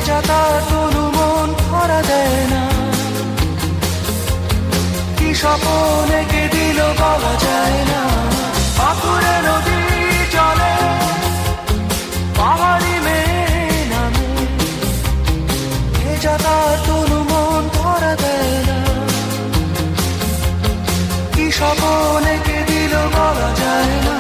ভেজা তার তনু মন ধরা দেয় না, কি স্বপ্ন এঁকে দিল বলা যায় না। পাথুরে নদী চলে, পাহাড়ি মেয়ে নামে, ভেজা তার তনু মন ধরা দেয় না, কি স্বপ্ন এঁকে দিল বলা যায় না।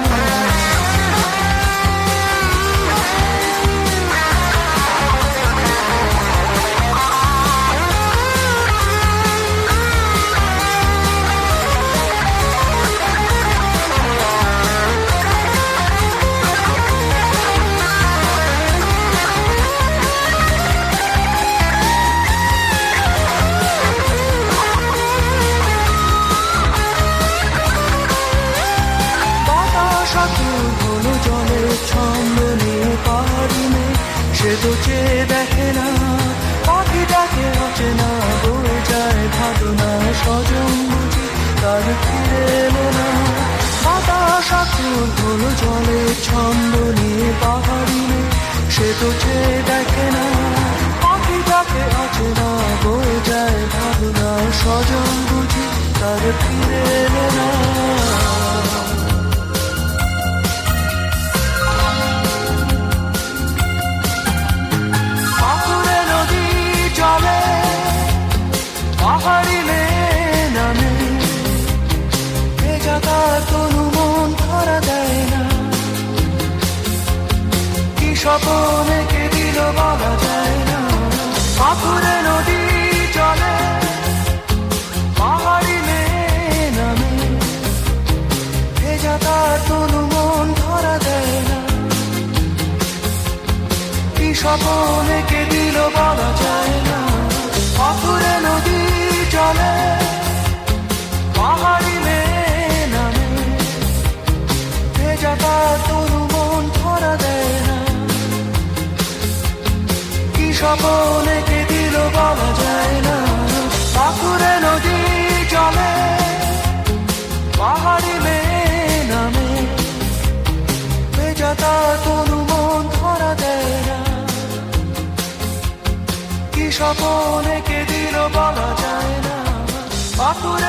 হলো জলের ছন্দ নিয়ে পাহাড়ি মেয়ে, সে তো চেয়ে দেখে না, পাখিটাকে অচেনা, বয়ে যায় ভাবনা স্বজন বুঝি তার ফিরে এলো না। বাতাস আকুল হলো জলের ছন্দ নিয়ে পাহাড়ি মেয়ে, সে তো চেয়ে দেখে না, পাখিটাকে অচেনা, বয়ে যায় ভাবনা স্বজন বুঝি তার ফিরে এলো না। পাহাড়ি মেয়ে নামে, ভেজা তার তনু মন ধরা দেয় না, কি স্বপ্ন এঁকে দিল বলা যায় না। পাথুরে নদী চলে, পাহাড়ি মেয়ে নামে, ভেজা তার তনু মন ধরা দেয় না, কি স্বপ্ন এঁকে দিল বলা যায় না। পাথুরে নদী চলে, পাহাড়ি মেয়ে নামে, ভেজা তার তনু মন ধরা দেয় না, কি স্বপ্ন এঁকে দিল বলা যায় না। পাথুরে নদী চলে, পাহাড়ি মেয়ে নামে, ভেজা তার তনু মন ধরা দেয় না, কি স্বপ্ন এঁকে দিল বলা যায় না। পাথুরে